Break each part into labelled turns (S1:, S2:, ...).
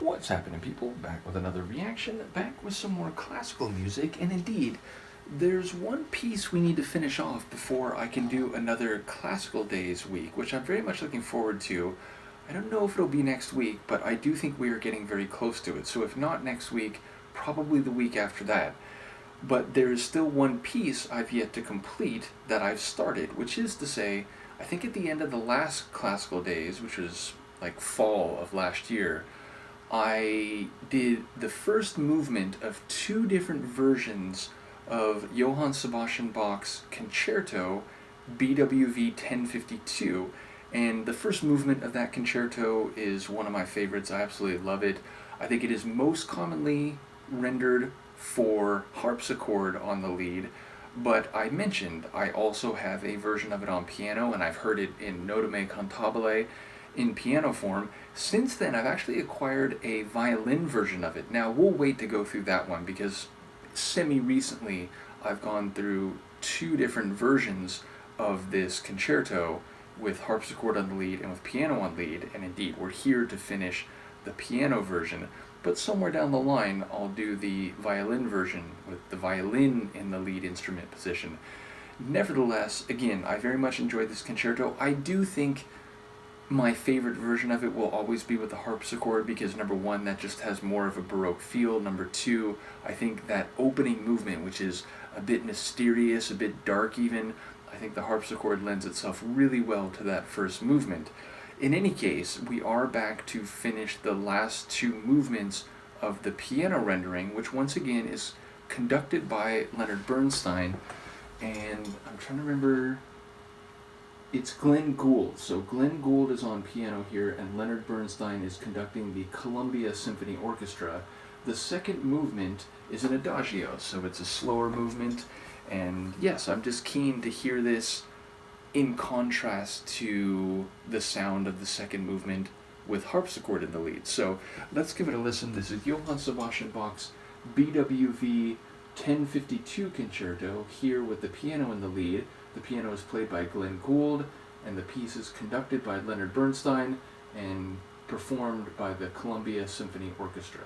S1: What's happening, people? Back with another reaction, back with some more classical music, and indeed, there's one piece we need to finish off before I can do another Classical Days week, which I'm very much looking forward to. I don't know if it'll be next week, but I do think we are getting very close to it, so if not next week, probably the week after that. But there is still one piece I've yet to complete that I've started, which is to say, I think at the end of the last Classical Days, which was like fall of last year, I did the first movement of two different versions of Johann Sebastian Bach's Concerto, BWV 1052. And the first movement of that concerto is one of my favorites. I absolutely love it. I think it is most commonly rendered for harpsichord on the lead, but I mentioned I also have a version of it on piano, and I've heard it in Notame Cantabile in piano form. Since then, I've actually acquired a violin version of it. Now, we'll wait to go through that one because semi-recently I've gone through two different versions of this concerto with harpsichord on the lead and with piano on lead, and indeed, we're here to finish the piano version. But somewhere down the line, I'll do the violin version with the violin in the lead instrument position. Nevertheless, again, I very much enjoyed this concerto. I do think my favorite version of it will always be with the harpsichord because, number one, that just has more of a Baroque feel. Number two, I think that opening movement, which is a bit mysterious, a bit dark even, I think the harpsichord lends itself really well to that first movement. In any case, we are back to finish the last two movements of the piano rendering, which once again is conducted by Leonard Bernstein, and I'm trying to remember, it's Glenn Gould. So Glenn Gould is on piano here, and Leonard Bernstein is conducting the Columbia Symphony Orchestra. The second movement is an adagio, so it's a slower movement, and yes, I'm just keen to hear this in contrast to the sound of the second movement with harpsichord in the lead. So let's give it a listen. This is Johann Sebastian Bach's BWV 1052 concerto, here with the piano in the lead. The piano is played by Glenn Gould, and the piece is conducted by Leonard Bernstein and performed by the Columbia Symphony Orchestra.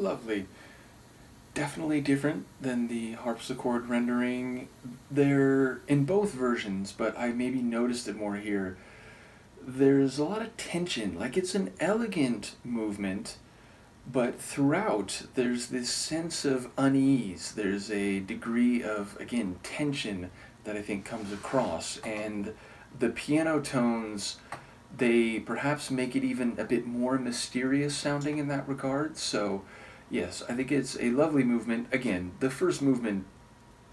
S1: lovely. Definitely different than the harpsichord rendering. They're in both versions, but I maybe noticed it more here. There's a lot of tension. Like, it's an elegant movement, but throughout there's this sense of unease. There's a degree of, again, tension that I think comes across, and the piano tones, they perhaps make it even a bit more mysterious sounding in that regard. So yes, I think it's a lovely movement. Again, the first movement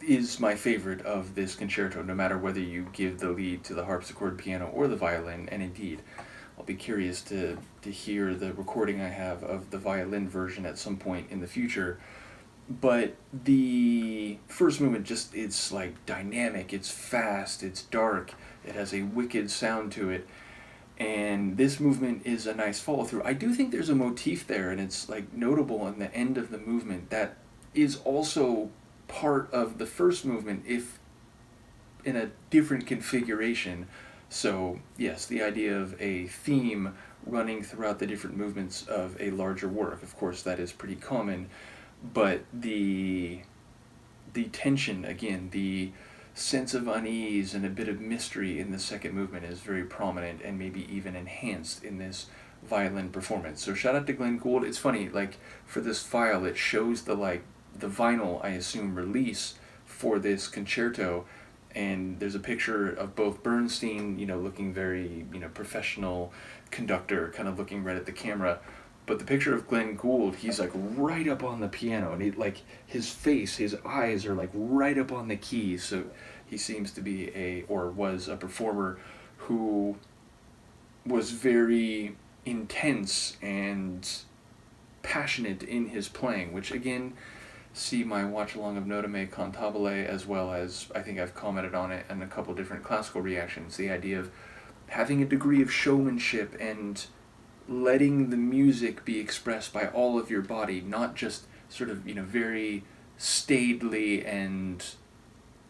S1: is my favorite of this concerto, no matter whether you give the lead to the harpsichord, piano, or the violin. And indeed, I'll be curious to hear the recording I have of the violin version at some point in the future. But the first movement, just, it's like dynamic, it's fast, it's dark, it has a wicked sound to it. And this movement is a nice follow through. I do think there's a motif there, and it's like notable in the end of the movement that is also part of the first movement, if in a different configuration. So yes, the idea of a theme running throughout the different movements of a larger work, of course that is pretty common, but the tension, again, the sense of unease and a bit of mystery in the second movement is very prominent, and maybe even enhanced in this violin performance. So shout out to Glenn Gould. It's funny, like, for this file it shows the vinyl, I assume, release for this concerto, and there's a picture of both Bernstein, looking very, professional conductor, kind of looking right at the camera. But the picture of Glenn Gould, he's like right up on the piano, and his face, his eyes are like right up on the keys. So he seems to be was a performer who was very intense and passionate in his playing, which again, see my watch along of Nota Me Cantabile, as well as I think I've commented on it in a couple different classical reactions, the idea of having a degree of showmanship and letting the music be expressed by all of your body, not just sort of, very staidly and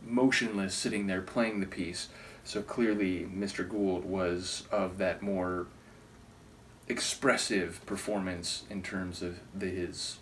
S1: motionless sitting there playing the piece. So clearly Mr. Gould was of that more expressive performance in terms of his,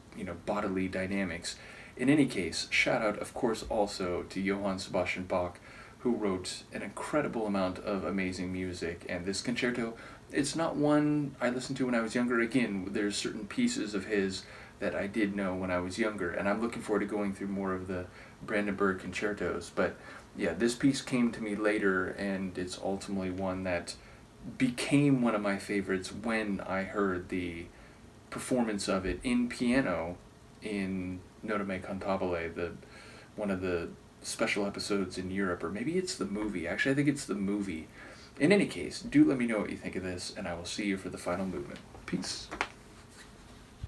S1: bodily dynamics. In any case, shout out, of course, also to Johann Sebastian Bach, who wrote an incredible amount of amazing music. And this concerto, it's not one I listened to when I was younger. Again, there's certain pieces of his that I did know when I was younger, and I'm looking forward to going through more of the Brandenburg concertos. But yeah, this piece came to me later, and it's ultimately one that became one of my favorites when I heard the performance of it in piano in Nota Me Cantabile, one of the special episodes in Europe, or maybe it's the movie. Actually, I think it's the movie. In any case, do let me know what you think of this, and I will see you for the final movement. Peace.